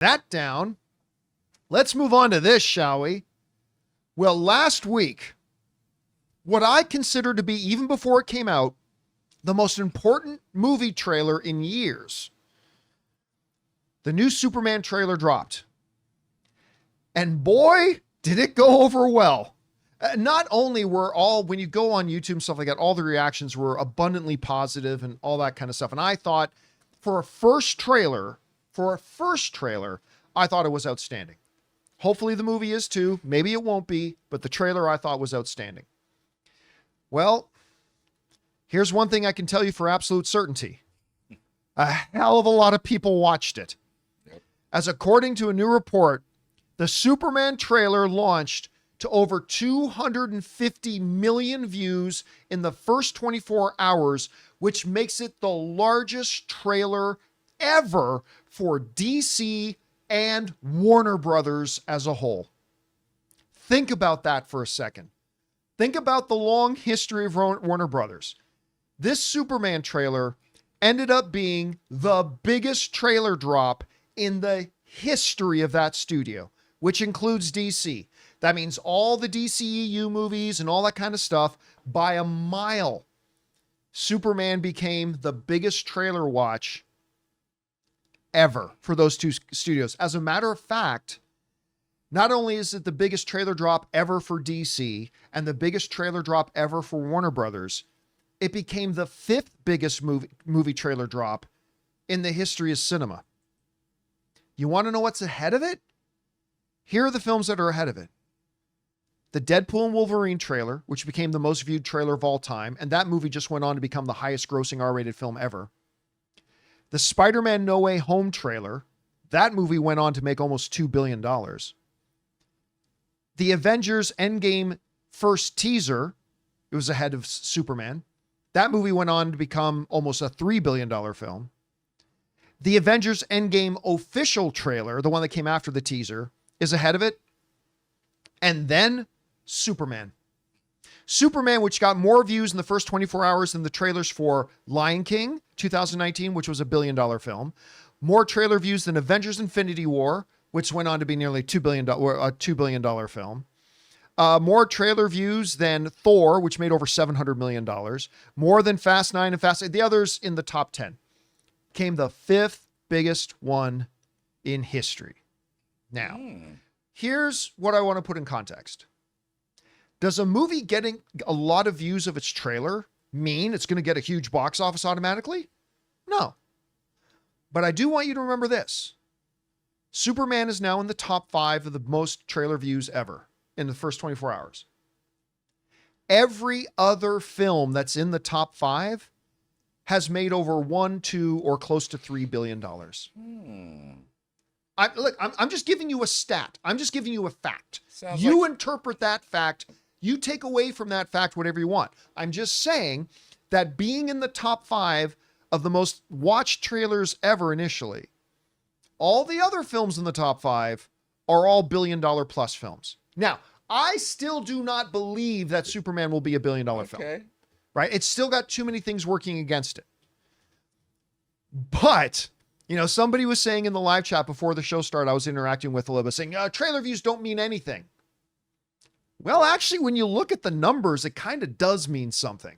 That down. Let's move on to this, shall we? Well, last week, what I consider to be, even before it came out, the most important movie trailer in years. The new Superman trailer dropped. And boy, did it go over well. Not only were when you go on YouTube and stuff like that, all the reactions were abundantly positive and all that kind of stuff. And I thought for a first trailer, I thought it was outstanding. Hopefully the movie is too. Maybe it won't be, but the trailer I thought was outstanding. Well, here's one thing I can tell you for absolute certainty. A hell of a lot of people watched it. Yep. As according to a new report, the Superman trailer launched to over 250 million views in the first 24 hours, which makes it the largest trailer ever for DC and Warner Brothers as a whole. Think about that for a second. Think about the long history of Warner Brothers. This Superman trailer ended up being the biggest trailer drop in the history of that studio, which includes DC. That means all the DCEU movies and all that kind of stuff by a mile. Superman became the biggest trailer watch ever for those two studios. As a matter of fact, not only is it the biggest trailer drop ever for DC and the biggest trailer drop ever for Warner Brothers, it became the 5th biggest movie trailer drop in the history of cinema. You want to know what's ahead of it? Here are the films that are ahead of it. The Deadpool and Wolverine trailer, which became the most viewed trailer of all time, and that movie just went on to become the highest grossing R-rated film ever. The Spider-Man No Way Home trailer, that movie went on to make almost $2 billion. The Avengers Endgame first teaser, it was ahead of Superman. That movie went on to become almost a $3 billion film. The Avengers Endgame official trailer, the one that came after the teaser, is ahead of it. And then Superman. Superman, which got more views in the first 24 hours than the trailers for Lion King 2019, which was a $1 billion film. More trailer views than Avengers Infinity War, which went on to be nearly a $2 billion film. More trailer views than Thor, which made over $700 million. More than Fast 9 and Fast 8. The others in the top 10. Came the 5th biggest one in history. Now, here's what I want to put in context. Does a movie getting a lot of views of its trailer mean it's going to get a huge box office automatically? No. But I do want you to remember this. Superman is now in the top 5 of the most trailer views ever in the first 24 hours. Every other film that's in the top 5 has made over $1, $2, or close to $3 billion. I'm just giving you a stat. I'm just giving you a fact. You interpret that fact. You take away from that fact whatever you want. I'm just saying that being in the top 5 of the most watched trailers ever initially, all the other films in the top 5 are all $1 billion plus films. Now, I still do not believe that Superman will be a $1 billion film. Right? It's still got too many things working against it. But, somebody was saying in the live chat before the show started, I was interacting with a little bit, saying, trailer views don't mean anything. Well, actually, when you look at the numbers, it kind of does mean something.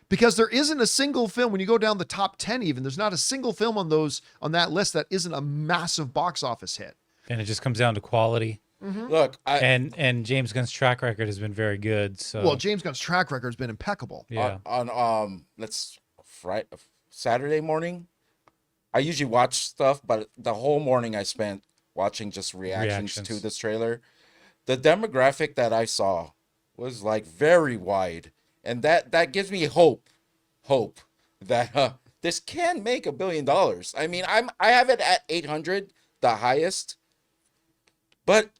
Because there isn't a single film, when you go down the top 10 even, there's not a single film on that list that isn't a massive box office hit. And it just comes down to quality. Mm-hmm. Look, and James Gunn's track record has been very good. So well, James Gunn's track record has been impeccable. Yeah. On Saturday morning, I usually watch stuff, but the whole morning I spent watching just reactions to this trailer. The demographic that I saw was like very wide, and that gives me hope that this can make $1 billion. I mean, I have it at 800, the highest, but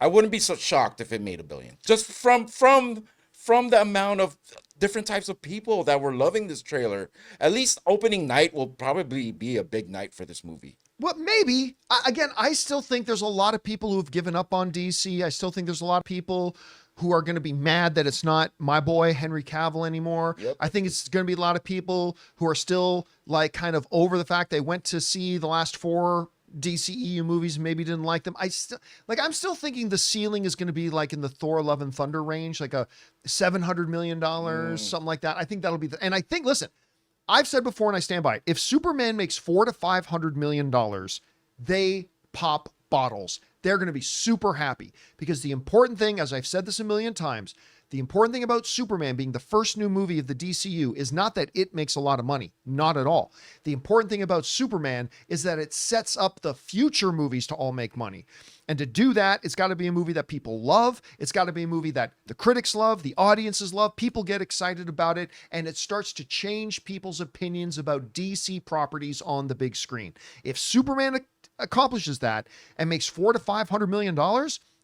I wouldn't be so shocked if it made $1 billion. Just from the amount of different types of people that were loving this trailer. At least opening night will probably be a big night for this movie. Well, maybe. Again, I still think there's a lot of people who have given up on DC. I still think there's a lot of people who are going to be mad that it's not my boy Henry Cavill anymore. Yep. I think it's going to be a lot of people who are still like kind of over the fact they went to see the last 4 DCEU movies, maybe didn't like them. I'm still thinking the ceiling is going to be like in the Thor Love and Thunder range, like a $700 million, something like that. I think that'll be and I think, listen, I've said before and I stand by it. If Superman makes $400 to $500 million, they pop bottles. They're going to be super happy, because the important thing, as I've said this a million times, the important thing about Superman being the first new movie of the DCU is not that it makes a lot of money. Not at all. The important thing about Superman is that it sets up the future movies to all make money. And to do that, it's got to be a movie that people love. It's got to be a movie that the critics love, the audiences love, people get excited about it, and it starts to change people's opinions about DC properties on the big screen. If Superman accomplishes that and makes $400 to $500 million,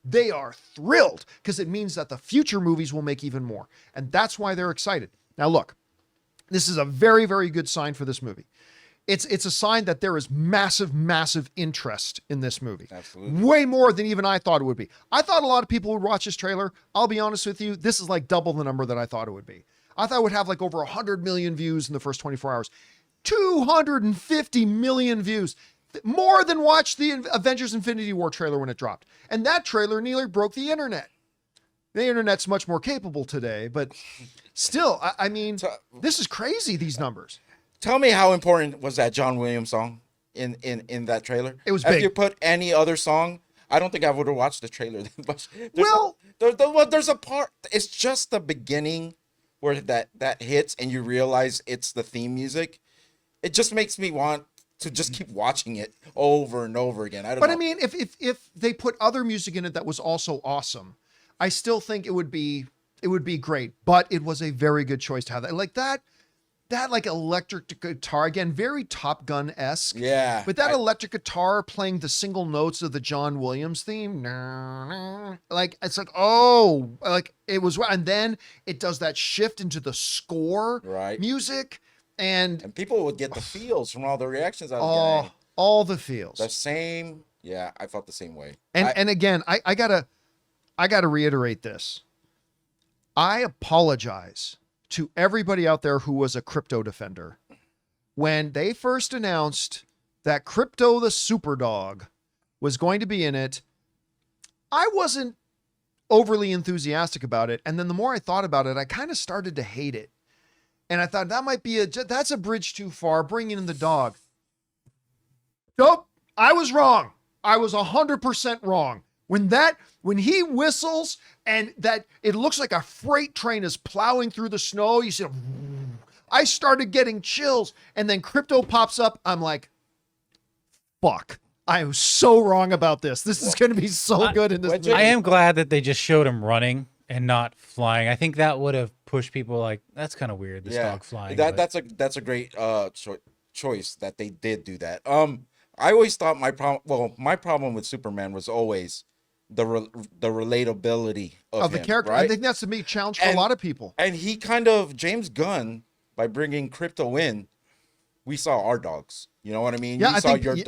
they are thrilled, because it means that the future movies will make even more. And that's why they're excited. Now, look, this is a very, very good sign for this movie. It's a sign that there is massive, massive interest in this movie. Absolutely. Way more than even I thought it would be. I thought a lot of people would watch this trailer. I'll be honest with you. This is like double the number that I thought it would be. I thought it would have like over 100 million views in the first 24 hours. 250 million views. More than watched the Avengers Infinity War trailer when it dropped. And that trailer nearly broke the internet. The internet's much more capable today, but still, I mean, this is crazy, these numbers. Tell me, how important was that John Williams song in that trailer? It was big. big. If you put any other song, I don't think I would have watched the trailer. There's a part, it's just the beginning where that hits and you realize it's the theme music. It just makes me want to just keep watching it over and over again. I mean, if they put other music in it that was also awesome, I still think it would be great. But it was a very good choice to have that. Like that like electric guitar, again, very Top Gun-esque. Yeah. But that electric guitar playing the single notes of the John Williams theme, like it's like, oh, like it was, and then it does that shift into the score music. And people would get the feels from all the reactions I was getting. All the feels. The same. Yeah, I felt the same way. And again, I gotta reiterate this. I apologize to everybody out there who was a Krypto defender. When they first announced that Krypto the Superdog was going to be in it, I wasn't overly enthusiastic about it. And then the more I thought about it, I kind of started to hate it. And I thought that might be that's a bridge too far, bringing in the dog. Nope, I was wrong. I was 100% wrong. When he whistles and that it looks like a freight train is plowing through the snow, you see, I started getting chills. And then Krypto pops up. I'm like, fuck. I was so wrong about this. This is going to be so good in this movie. I am glad that they just showed him running and not flying. I think that would have pushed people like, that's kind of weird, this dog flying. That's a great choice that they did do that. I always thought my problem with Superman was always the relatability of the him, character. right? I think that's a big challenge for a lot of people. And he kind of, James Gunn, by bringing Krypto in, we saw our dogs. You know what I mean? Yeah,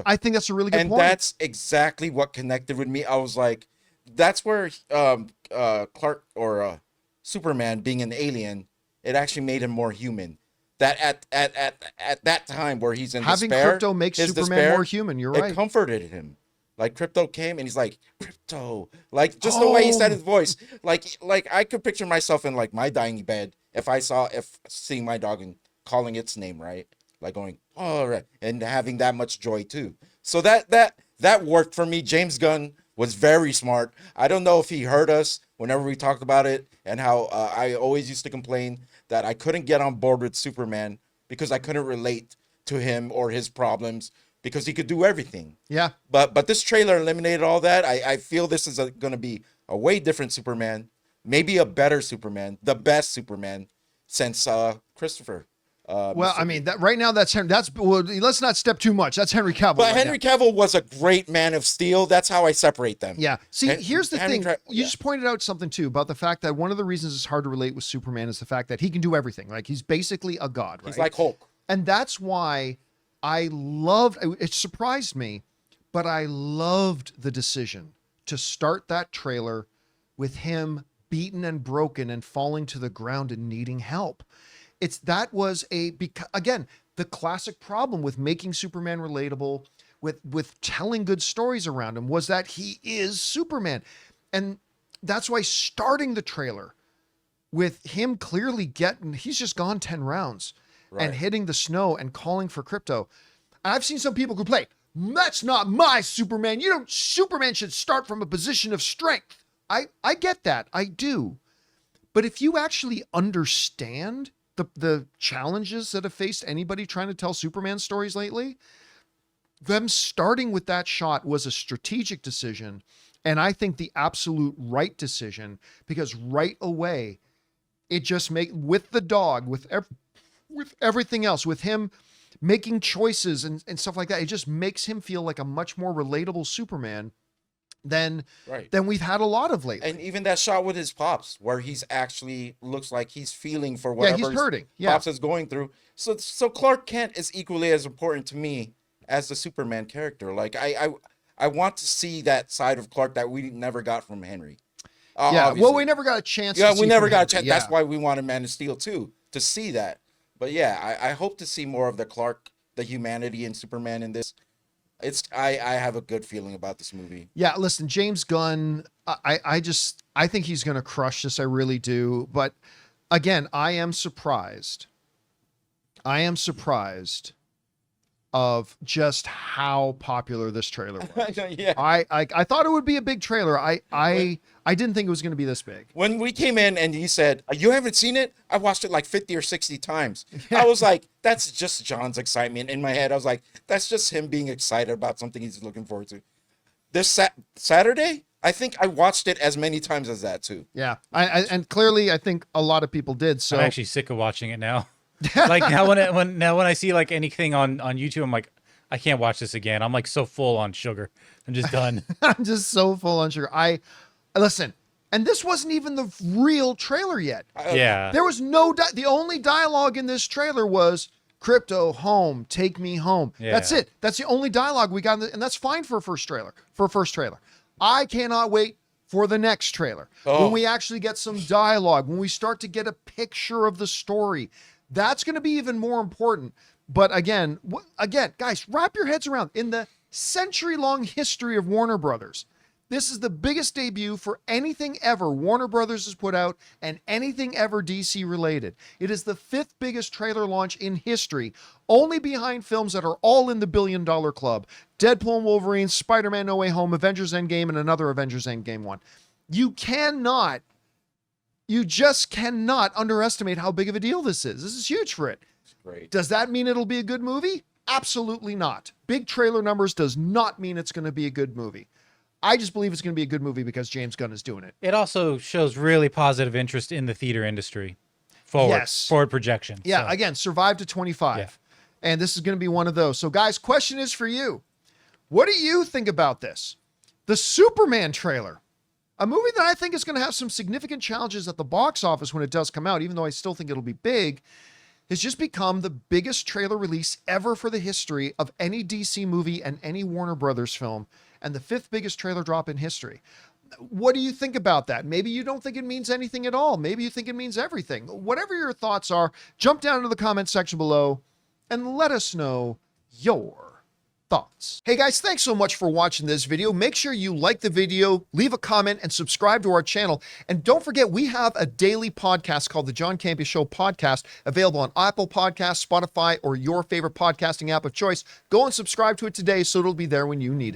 I think that's a really good point. And that's exactly what connected with me. I was like, that's where Clark or Superman being an alien, it actually made him more human. That at that time where he's in having despair, Krypto makes Superman despair, more human. You're right. It comforted him. Like Krypto came and he's like, Krypto, like just the way he said his voice, like I could picture myself in like my dying bed if seeing my dog and calling its name right, like going, all right, and having that much joy too. So that worked for me. James Gunn was very smart. I don't know if he heard us whenever we talked about it and how I always used to complain that I couldn't get on board with Superman because I couldn't relate to him or his problems because he could do everything. Yeah. But this trailer eliminated all that. I feel this is going to be a way different Superman, maybe a better Superman, the best Superman since Christopher. I mean, that right now let's not step too much. That's Henry Cavill. But Henry Cavill was a great Man of Steel. That's how I separate them. Yeah. See, here's the thing. You just pointed out something too about the fact that one of the reasons it's hard to relate with Superman is the fact that he can do everything. Like he's basically a god, right? He's like Hulk. And that's why it surprised me, but I loved the decision to start that trailer with him beaten and broken and falling to the ground and needing help. Again, the classic problem with making Superman relatable, with telling good stories around him was that he is Superman. And that's why starting the trailer with him clearly he's just gone 10 rounds and hitting the snow and calling for Krypto. I've seen some people complain, that's not my Superman. Superman should start from a position of strength. I get that. I do. But if you actually understand the challenges that have faced anybody trying to tell Superman stories lately, them starting with that shot was a strategic decision. And I think the absolute right decision, because right away, it just with the dog, with everything else, with him making choices and stuff like that, it just makes him feel like a much more relatable Superman than we've had a lot of lately. And even that shot with his pops, where he's actually looks like he's feeling for whatever he's hurting. Pops is going through. So Clark Kent is equally as important to me as the Superman character. Like I want to see that side of Clark that we never got from Henry. Obviously. Well, we never got a chance. Yeah, we never got a chance. Yeah. That's why we wanted Man of Steel too, to see that. But yeah, I hope to see more of the Clark, the humanity in Superman in this. I have a good feeling about this movie. Yeah, listen, James Gunn, I think he's going to crush this. I really do. But again, I am surprised of just how popular this trailer was. Yeah. I thought it would be a big trailer. I didn't think it was going to be this big. When we came in and he said, "You haven't seen it?" I watched it like 50 or 60 times. Yeah. I was like, that's just John's excitement. In my head, I was like, that's just him being excited about something he's looking forward to. This Saturday, I think I watched it as many times as that too. Yeah. And clearly I think a lot of people did. So I'm actually sick of watching it now. Like now when I see like anything on YouTube, I'm like, I can't watch this again. I'm like so full on sugar. I'm just done. I'm just so full on sugar. Listen, and this wasn't even the real trailer yet. Yeah. There was the only dialogue in this trailer was Krypto, home, take me home. Yeah. That's it. That's the only dialogue we got, and that's fine for a first trailer. I cannot wait for the next trailer. When we actually get some dialogue, when we start to get a picture of the story. That's going to be even more important. But again, guys, wrap your heads around. In the century-long history of Warner Brothers, this is the biggest debut for anything ever Warner Brothers has put out and anything ever DC related. It is the 5th biggest trailer launch in history, only behind films that are all in the billion-dollar club. Deadpool and Wolverine, Spider-Man No Way Home, Avengers Endgame, and another Avengers Endgame one. You just cannot underestimate how big of a deal this is. This is huge for it. It's great. Does that mean it'll be a good movie? Absolutely not. Big trailer numbers does not mean it's going to be a good movie. I just believe it's going to be a good movie because James Gunn is doing it. It also shows really positive interest in the theater industry. Forward projection. Yeah, so. Again, survive to 25. Yeah. And this is going to be one of those. So guys, question is for you. What do you think about this? The Superman trailer. A movie that I think is going to have some significant challenges at the box office when it does come out, even though I still think it'll be big, has just become the biggest trailer release ever for the history of any DC movie and any Warner Brothers film, and the 5th biggest trailer drop in history. What do you think about that? Maybe you don't think it means anything at all. Maybe you think it means everything. Whatever your thoughts are, jump down into the comment section below and let us know your thoughts. Hey guys, thanks so much for watching this video. Make sure you like the video, leave a comment, and subscribe to our channel. And don't forget, we have a daily podcast called the John Campea Show podcast, available on Apple Podcasts, Spotify, or your favorite podcasting app of choice. Go and subscribe to it today so it'll be there when you need it.